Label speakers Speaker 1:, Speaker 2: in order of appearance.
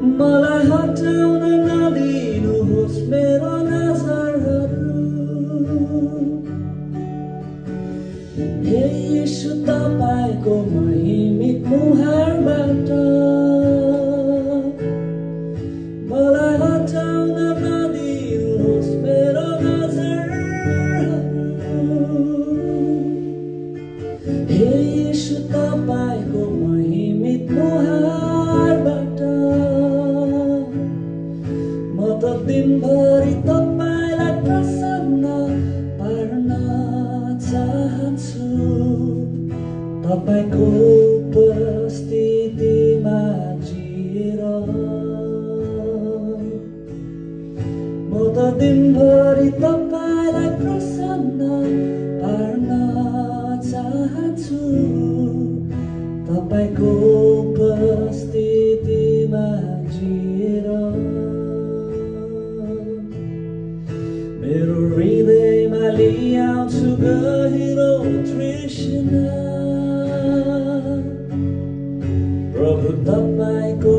Speaker 1: मलाई हटाउन नदिनुहोस् मेरो नजरहरू। हे येशू तपाईको महिमित मुहारबाट मलाई हटाउन नदिनुहोस् मेरो नजरहरू। हे येशू तपाईको महिमित मुहारबाट म त दिनभरि तपाईलाई प्रसन्न पार्न चाहन्छु। तपाईको उपस्थितिमा जिएर म त दिनभरि तपाईलाई प्रसन्न पार्न चाहन्छु। तपाईको उपस्थितिमा जिएर मेरो हृदयमा ल्याउँछु गहिरो तृष्णा। प्रभु तपाईको